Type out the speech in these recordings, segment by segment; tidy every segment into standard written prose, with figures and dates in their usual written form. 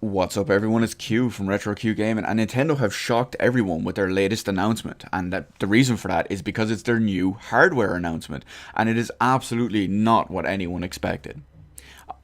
What's up, everyone? It's Q from Retro Q Gaming, and Nintendo have shocked everyone with their latest announcement. And the reason for that is because it's their new hardware announcement, and it is absolutely not what anyone expected.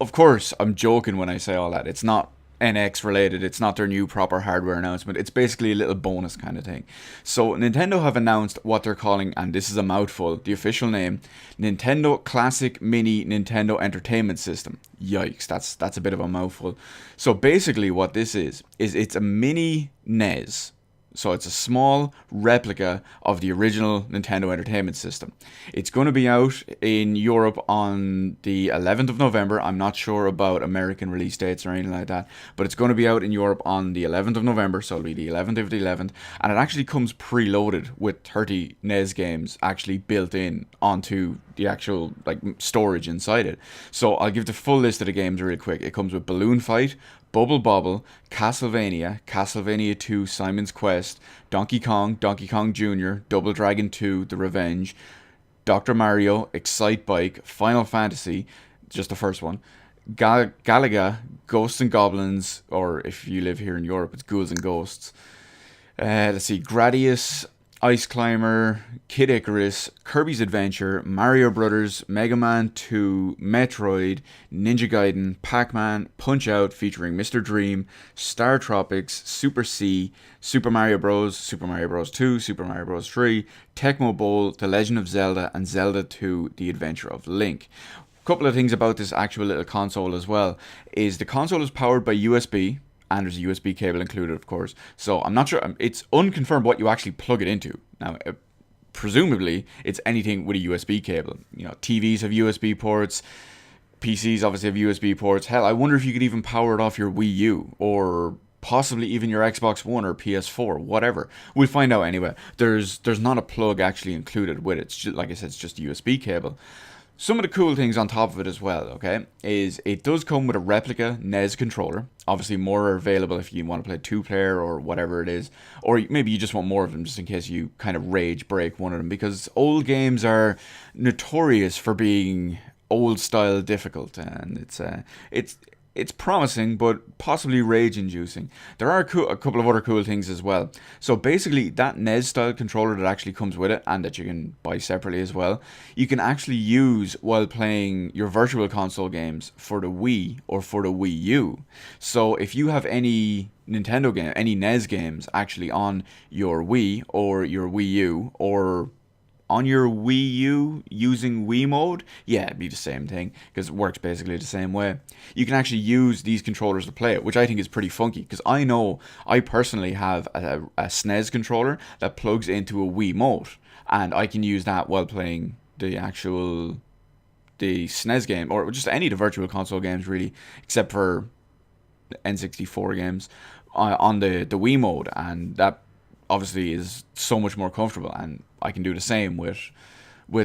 Of course, I'm joking when I say all that. It's not NX related. It's not their new proper hardware announcement. It's basically a little bonus kind of thing. So Nintendo have announced what they're calling, and this is a mouthful, the official name, Nintendo Classic Mini Nintendo Entertainment System. Yikes, that's a bit of a mouthful. So basically what this is it's a mini NES. So it's a small replica of the original Nintendo Entertainment System. It's going to be out in Europe on the 11th of November. I'm not sure about American release dates or anything like that, but it's going to be out in Europe on the 11th of November, so it'll be the 11th of the 11th, and it actually comes preloaded with 30 NES games actually built in onto the actual storage inside it. So I'll give the full list of the games really quick. It comes with Balloon Fight, Bubble Bobble, Castlevania, Castlevania 2, Simon's Quest, Donkey Kong, Donkey Kong Jr., Double Dragon 2, The Revenge, Dr. Mario, Excite Bike, Final Fantasy, just the first one, Galaga, Ghosts and Goblins, or if you live here in Europe, it's Ghouls and Ghosts. Let's see, Gradius, Ice Climber, Kid Icarus, Kirby's Adventure, Mario Brothers, Mega Man 2, Metroid, Ninja Gaiden, Pac-Man, Punch-Out featuring Mr. Dream, Star Tropics, Super C, Super Mario Bros., Super Mario Bros. 2, Super Mario Bros. 3, Tecmo Bowl, The Legend of Zelda, and Zelda 2, The Adventure of Link. A couple of things about this actual little console as well is the console is powered by USB, and there's a USB cable included, of course. So I'm not sure, it's unconfirmed what you actually plug it into. Now, presumably, it's anything with a USB cable. You know, TVs have USB ports, PCs obviously have USB ports. Hell, I wonder if you could even power it off your Wii U, or possibly even your Xbox One or PS4, whatever. We'll find out anyway. There's not a plug actually included with it. It's just, like I said, it's just a USB cable. Some of the cool things on top of it as well, okay, is it does come with a replica NES controller. Obviously, more are available if you want to play two-player or whatever it is. Or maybe you just want more of them just in case you kind of rage break one of them. Because old games are notorious for being old-style difficult. And it's promising, but possibly rage-inducing. There are a couple of other cool things as well. So basically, that NES-style controller that actually comes with it, and that you can buy separately as well, you can actually use while playing your Virtual Console games for the Wii or for the Wii U. So if you have any Nintendo game, any NES games actually on your Wii or your Wii U, or on your Wii U using Wii mode, yeah, it'd be the same thing because it works basically the same way. You can actually use these controllers to play it, which I think is pretty funky because I know I personally have a SNES controller that plugs into a Wii mode, and I can use that while playing the SNES game, or just any of the Virtual Console games really, except for the N64 games on the Wii mode, and that obviously is so much more comfortable, and I can do the same with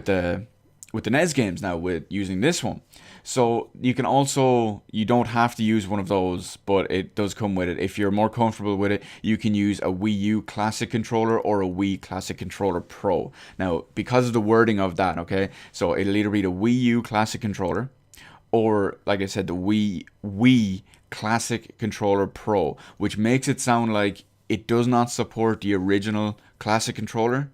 the NES games now with using this one. So you don't have to use one of those, but it does come with it. If you're more comfortable with it, you can use a Wii U Classic Controller or a Wii Classic Controller Pro. Now, because of the wording of that, okay, so it'll either be the Wii U Classic Controller, or, like I said, the Wii Classic Controller Pro, which makes it sound like it does not support the original Classic Controller.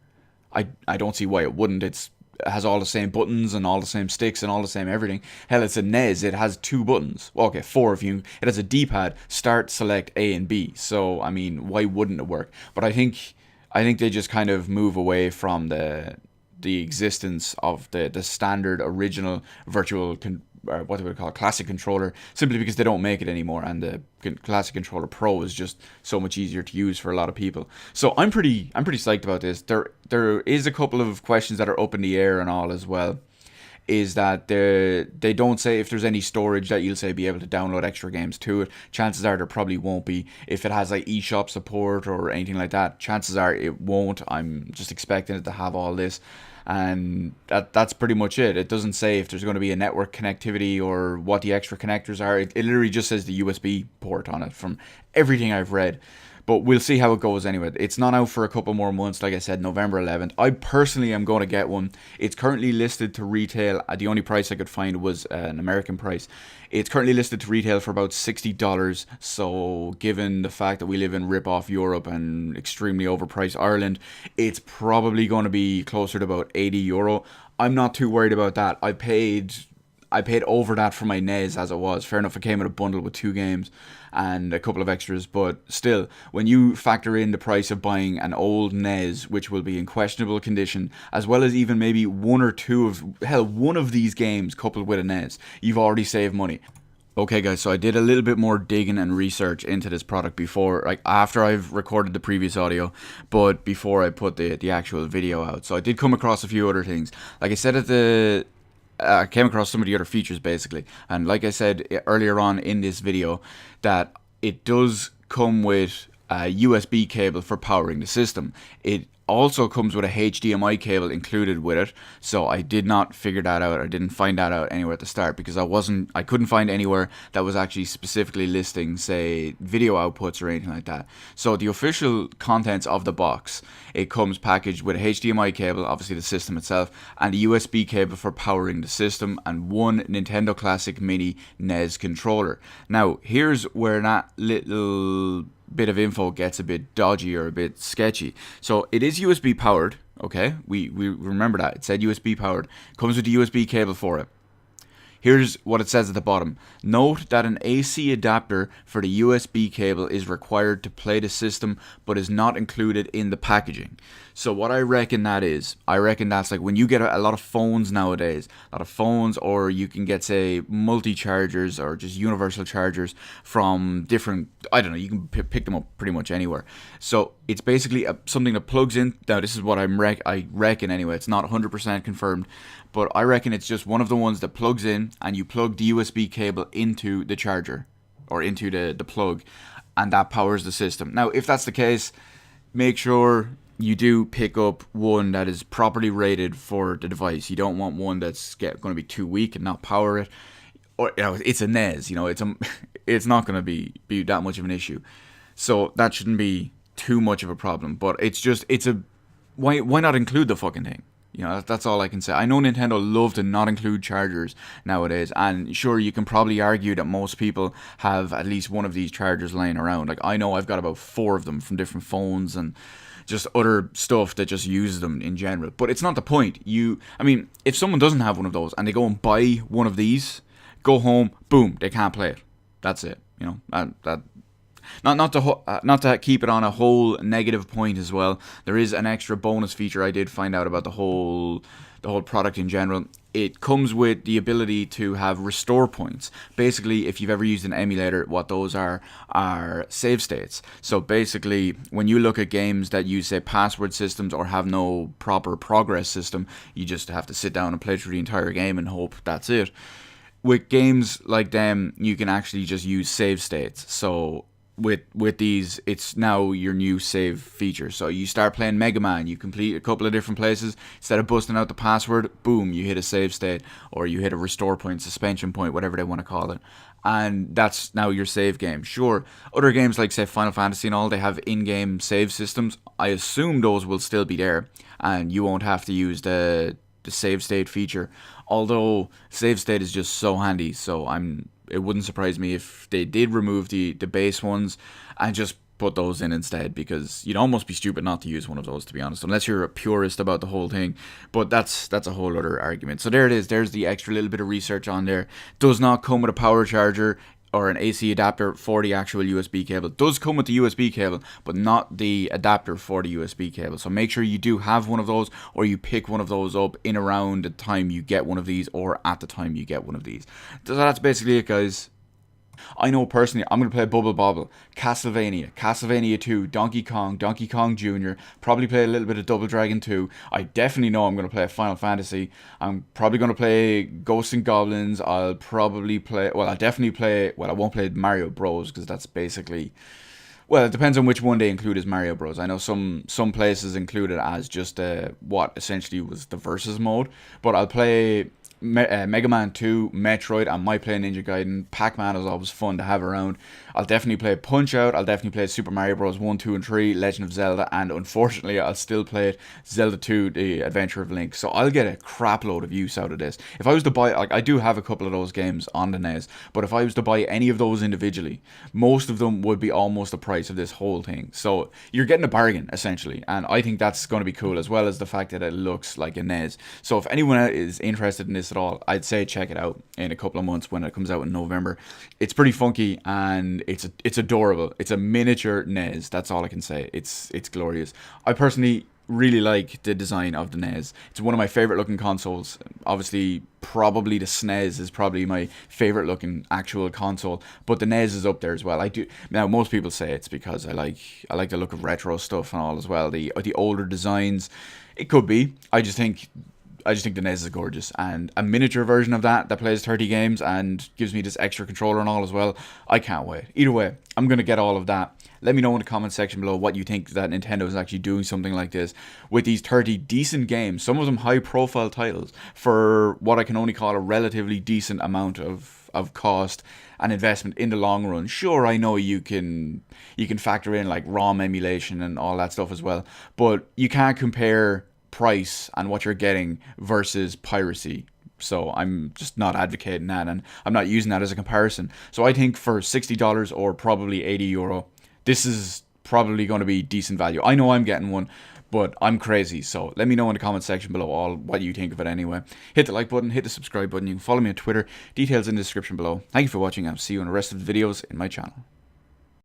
I don't see why it wouldn't. It has all the same buttons and all the same sticks and all the same everything. Hell, it's a NES. It has 2 buttons. Well, okay, 4 if you... It has a D-pad, start, select, A and B. So, I mean, why wouldn't it work? But I think they just kind of move away from the existence of the standard original virtual what do we call it, Classic Controller, simply because they don't make it anymore, and the Classic Controller Pro is just so much easier to use for a lot of people. So I'm pretty psyched about this. There is a couple of questions that are up in the air and all as well. Is that they don't say if there's any storage that you'll say be able to download extra games to it. Chances are there probably won't be. If it has like eShop support or anything like that, chances are it won't. I'm just expecting it to have all this. And that's pretty much it. It doesn't say if there's going to be a network connectivity or what the extra connectors are. It literally just says the USB port on it from everything I've read. But we'll see how it goes anyway. It's not out for a couple more months, like I said, November 11th. I personally am going to get one. It's currently listed to retail. The only price I could find was an American price. It's currently listed to retail for about $60. So given the fact that we live in rip-off Europe and extremely overpriced Ireland, it's probably going to be closer to about €80. I'm not too worried about that. I paid over that for my NES as it was. Fair enough, it came in a bundle with 2 games and a couple of extras, but still, when you factor in the price of buying an old NES, which will be in questionable condition, as well as even maybe one of these games coupled with a NES, you've already saved money. Okay guys, so I did a little bit more digging and research into this product before, like after I've recorded the previous audio, but before I put the actual video out. So I did come across a few other things. Like I said I came across some of the other features basically, and like I said earlier on in this video, that it does come with a USB cable for powering the system. It also comes with a HDMI cable included with it, so I did not figure that out. I didn't find that out anywhere at the start because I couldn't find anywhere that was actually specifically listing, say, video outputs or anything like that. So the official contents of the box, it comes packaged with a HDMI cable, obviously the system itself, and a USB cable for powering the system, and one Nintendo Classic Mini NES controller. Now, here's where that little bit of info gets a bit dodgy or a bit sketchy. So it is USB powered, okay? We remember that. It said USB powered. Comes with the USB cable for it. Here's what it says at the bottom. Note that an AC adapter for the USB cable is required to play the system, but is not included in the packaging. So what I reckon that is, I reckon that's like when you get a lot of phones nowadays, or you can get, say, multi-chargers or just universal chargers from different, I don't know, you can pick them up pretty much anywhere. So it's basically something that plugs in. Now this is what I reckon anyway, it's not 100% confirmed, but I reckon it's just one of the ones that plugs in, and you plug the USB cable into the charger or into the plug, and that powers the system. Now if that's the case, make sure you do pick up one that is properly rated for the device. You don't want one that's going to be too weak and not power it. Or, you know, it's a NES, you know, it's not going to be that much of an issue. So that shouldn't be too much of a problem. But why not include the fucking thing? You know, that's all I can say. I know Nintendo love to not include chargers nowadays, and sure, you can probably argue that most people have at least one of these chargers laying around. Like, I know I've got about 4 of them from different phones and just other stuff that just uses them in general. But it's not the point. I mean, if someone doesn't have one of those and they go and buy one of these, go home, boom, they can't play it. That's it. You know, not to keep it on a whole negative point as well. There is an extra bonus feature I did find out about the whole product in general. It comes with the ability to have restore points. Basically, if you've ever used an emulator, what those are save states. So basically, when you look at games that use, say, password systems or have no proper progress system, you just have to sit down and play through the entire game and hope that's it. With games like them, you can actually just use save states. So with these, it's now your new save feature. So you start playing Mega Man, you complete a couple of different places. Instead of busting out the password, boom, you hit a save state, or you hit a restore point, suspension point, whatever they want to call it. And that's now your save game. Sure, other games like, say, Final Fantasy and all, they have in-game save systems. I assume those will still be there, and you won't have to use the save state feature. Although save state is just so handy, so it wouldn't surprise me if they did remove the base ones and just put those in instead, because you'd almost be stupid not to use one of those, to be honest, unless you're a purist about the whole thing. But that's a whole other argument. So there it is. There's the extra little bit of research on there. Does not come with a power charger or an AC adapter for the actual USB cable. It does come with the USB cable, but not the adapter for the USB cable. So make sure you do have one of those, or you pick one of those up in around the time you get one of these, or at the time you get one of these. So that's basically it, guys. I know personally I'm going to play Bubble Bobble, Castlevania 2, Donkey Kong Jr., probably play a little bit of Double Dragon 2. I definitely know I'm going to play Final Fantasy. I'm probably going to play Ghosts and Goblins. I won't play Mario Bros, because that's basically, well, it depends on which one they include as Mario Bros. I know some places include it as just what essentially was the versus mode, but I'll play Mega Man 2, Metroid, I might play Ninja Gaiden. Pac-Man is always fun to have around. I'll definitely play Punch-Out, I'll definitely play Super Mario Bros. 1, 2, and 3, Legend of Zelda, and unfortunately I'll still play Zelda 2, The Adventure of Link. So I'll get a crap load of use out of this. If I was to buy, like, I do have a couple of those games on the NES, but if I was to buy any of those individually, most of them would be almost the price of this whole thing. So you're getting a bargain, essentially, and I think that's going to be cool, as well as the fact that it looks like a NES. So if anyone is interested in this at all, I'd say check it out in a couple of months when it comes out in November. It's pretty funky, and it's adorable. It's a miniature NES. That's all I can say. It's glorious. I personally really like the design of the NES. It's one of my favorite looking consoles. Obviously, probably the SNES is probably my favorite looking actual console, but the NES is up there as well. I do now. Most people say it's because I like the look of retro stuff and all as well. The older designs, it could be. I just think the NES is gorgeous, and a miniature version of that plays 30 games and gives me this extra controller and all as well. I can't wait. Either way, I'm going to get all of that. Let me know in the comment section below what you think that Nintendo is actually doing something like this with these 30 decent games, some of them high profile titles, for what I can only call a relatively decent amount of cost and investment in the long run. Sure, I know you can factor in like ROM emulation and all that stuff as well, but you can't compare price and what you're getting versus piracy. So I'm just not advocating that, and I'm not using that as a comparison. So I think for $60 or probably €80, this is probably going to be decent value. I know I'm getting one, but I'm crazy. So let me know in the comment section below all what you think of it anyway. Hit the like button, hit the subscribe button. You can follow me on Twitter. Details in the description below. Thank you for watching. I'll see you in the rest of the videos in my channel.